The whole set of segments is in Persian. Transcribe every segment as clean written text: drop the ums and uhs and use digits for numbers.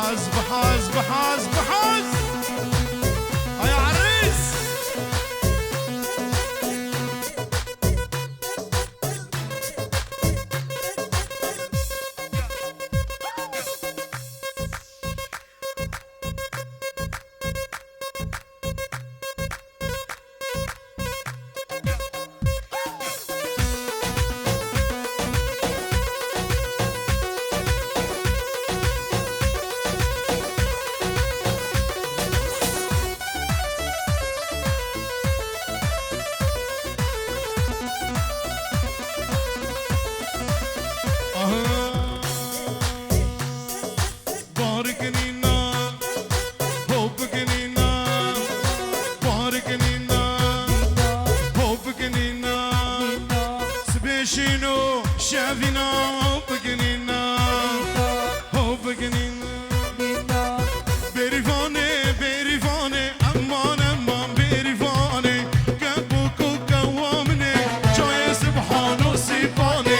بحاز بحاز بحاز بحاز يا عريس. شنو شافينا وبقنينا وبقنينا بريفاني بريفاني امان امان بريفاني قبوك وقوامني جاي سبحان وسيباني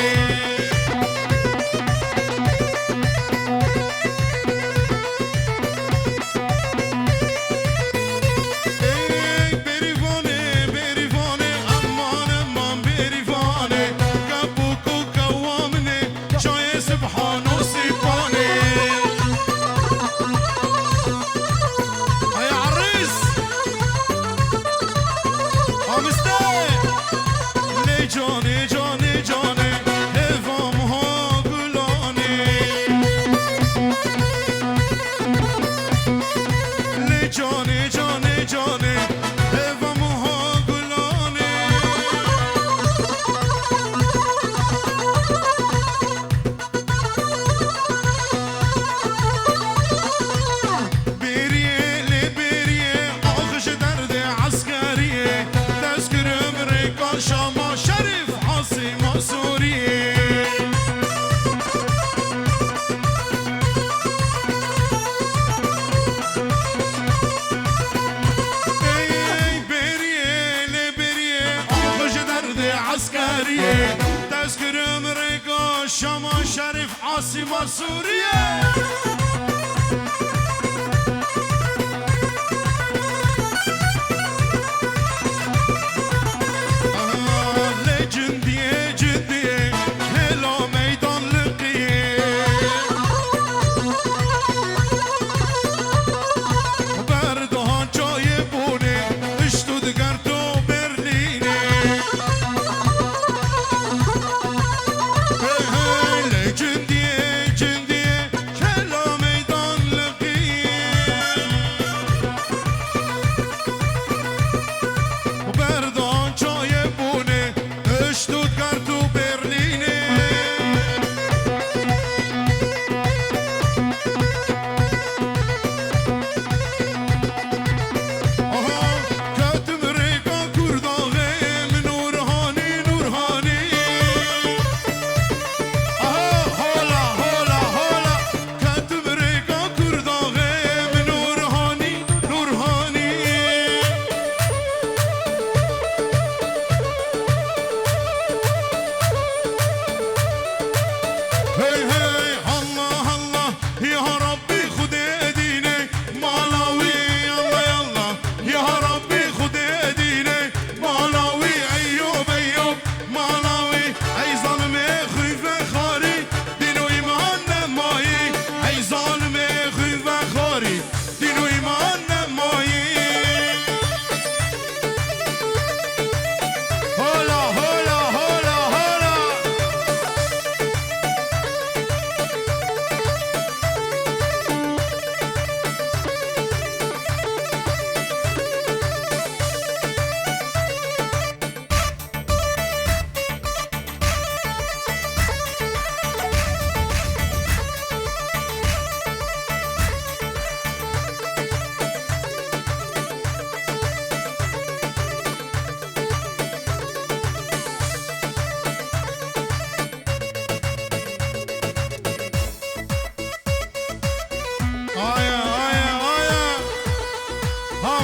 جاني جاني جاني هفامها گلانی لی جاني جاني جاني هفامها گلانی بریه لی بریه آخش درد عسکریه تذکرم ریکا شما شریف عاصمة سوريا بريه لبريه آخش درد عسكرية تذكر أمريكا شما شريف عاصمة سوريا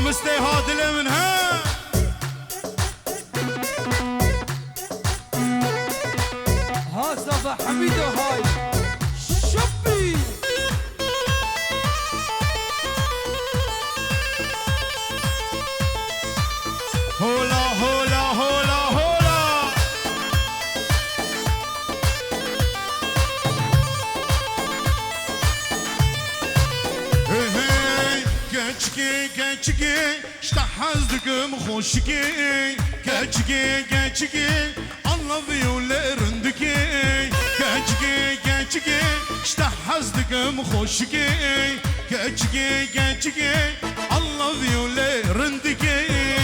مستهاد منها ها صباح حميدو هاي شبي كاتشكي كاتشكي اشتحزدكم خوشكي كاتشكي كاتشكي الله فيولا رندكي كاتشكي كاتشكي اشتحزدكم خوشكي كاتشكي كاتشكي الله فيولا رندكي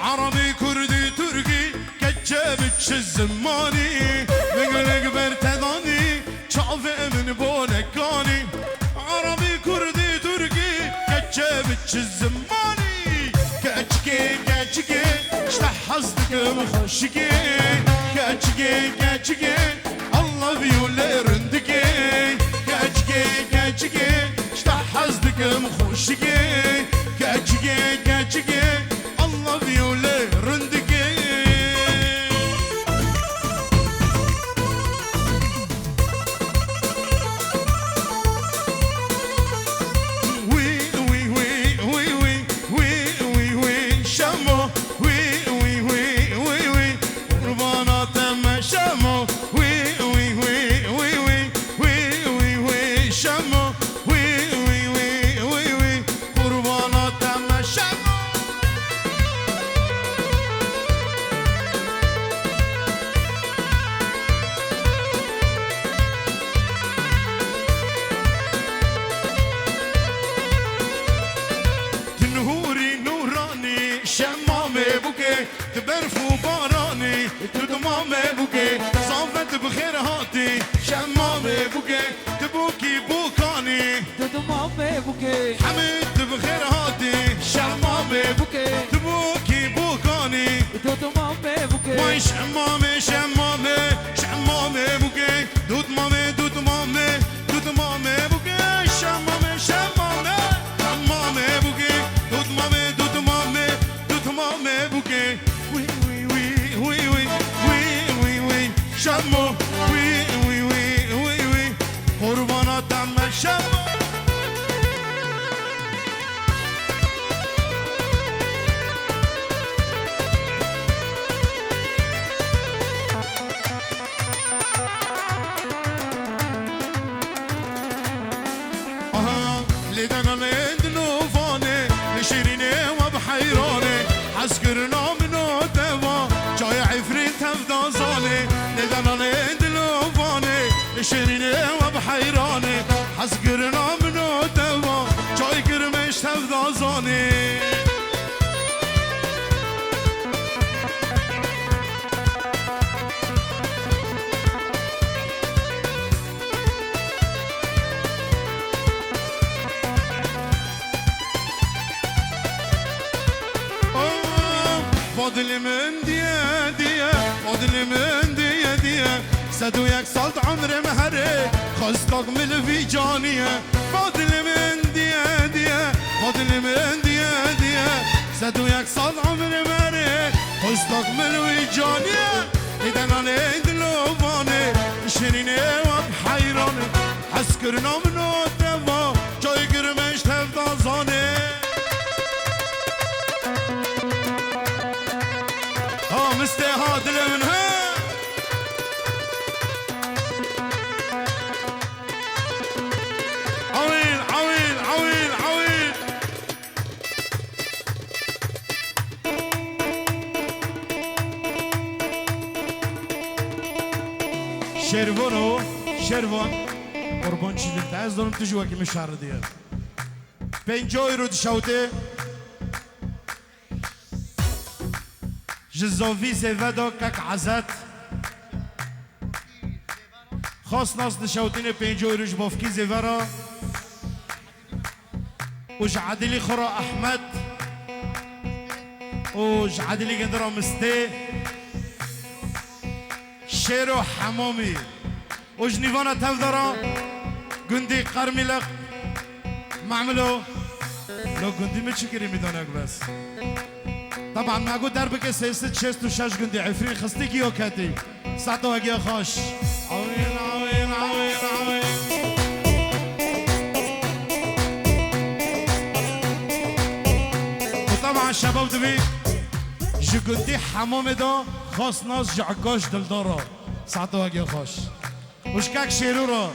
عربي كردي تركي كجابتش الزماني بقلق برتضاني شافي من بولكاني عربي كردي تركي كجابتش الزماني كاتشكي كاتشكي اشتحزتك مخشكي كاتشكي كاتشكي الله بيولي رندكي كاتشكي كاتشكي اشتحزتك مخشكي كاتشكي كاتشكي الله بيولي رندكي وي وي وي وي وي وي وي وي شمو وي وي وي وي وي قربانا تم شمو وي وي وي وي وي وي وي وي شمو وي وي وي وي وي قربانا تم شمو شمامي بوكي تبرفو باراني تدمامي بوكي صافت بخير هاتي شمامي بوكي تبوكي بوكاني تدمامي بوكي حمد بخير هاتي شمامي بوكي تبوكي بوكاني تدمامي بوكي وي شمامي شمامي شمامي بوكي دوت مامي دوت مامي دوت مامي بوكي شمامي شمامي شمامي بوكي دوت مامي دوت مامي مامي بوكي وي وي وي وي وي وي وي وي شمو وي وي وي وي وي قربانا تم شمو لدنا لندنو فاني لشيريني وبحيراني عسكرنا منو دوا جاي عفريت تفدا زاني لدنا لندنو فاني لشيريني وبحيراني عسكرنا منو دوا جاي كرمش تفدا زاني فاضل من ديه ديه فاضل من ديه ديه سدو یک سال عمر مهره خواستاق مل في جانيه فاضل من ديه ديه فاضل من ديه ديه سدو یک سال عمر مهره خواستاق مل في جانيه ایدن آله دلوانه شرینه و بحیرانه حسکرنا منو دوا جای گرمش تفدازانه مستهاد لمنها عويل عويل عويل عويل شيرفونو شيرفون قربان چیزی از دارم تو جوا که مشهر دیگه 50 رو دشاوته جزوفي زيفادو كاك عزات خاص ناس دشاوتين 50 روش بافكي زيفارا وش عادلي خرا احمد وش عادلي قندرا مستي شيرو حمامي وش نيفانا تفدرا قندي قرملق معملو لو قندي متشكري ميدانك بس طبعا ناقو دربك سيست شست وشاش قندي عفرين خستيك يوكاتي ساعته وقيا خوش عوين عوين عوين عوين وطبعا شباب دبي جو قندي حمام دا خاص ناس جعقاش دلدارا ساعته وقيا خوش وشكاك شيرورا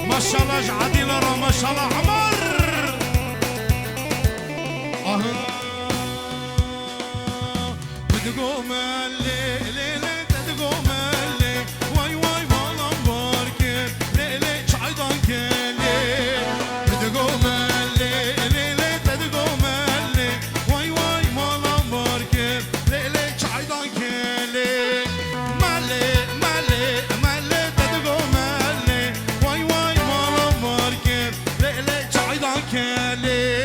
ما شاء الله عديل ما شاء الله عمر بتقوم الليل تقوم الليل واي واي والله مبارك ليلي شعيدان كلي بتقوم الليل تقوم الليل واي واي والله مبارك ليلي شعيدان كلي مالي مالي مالي تقوم الليل واي واي والله مبارك ليلي شعيدان كلي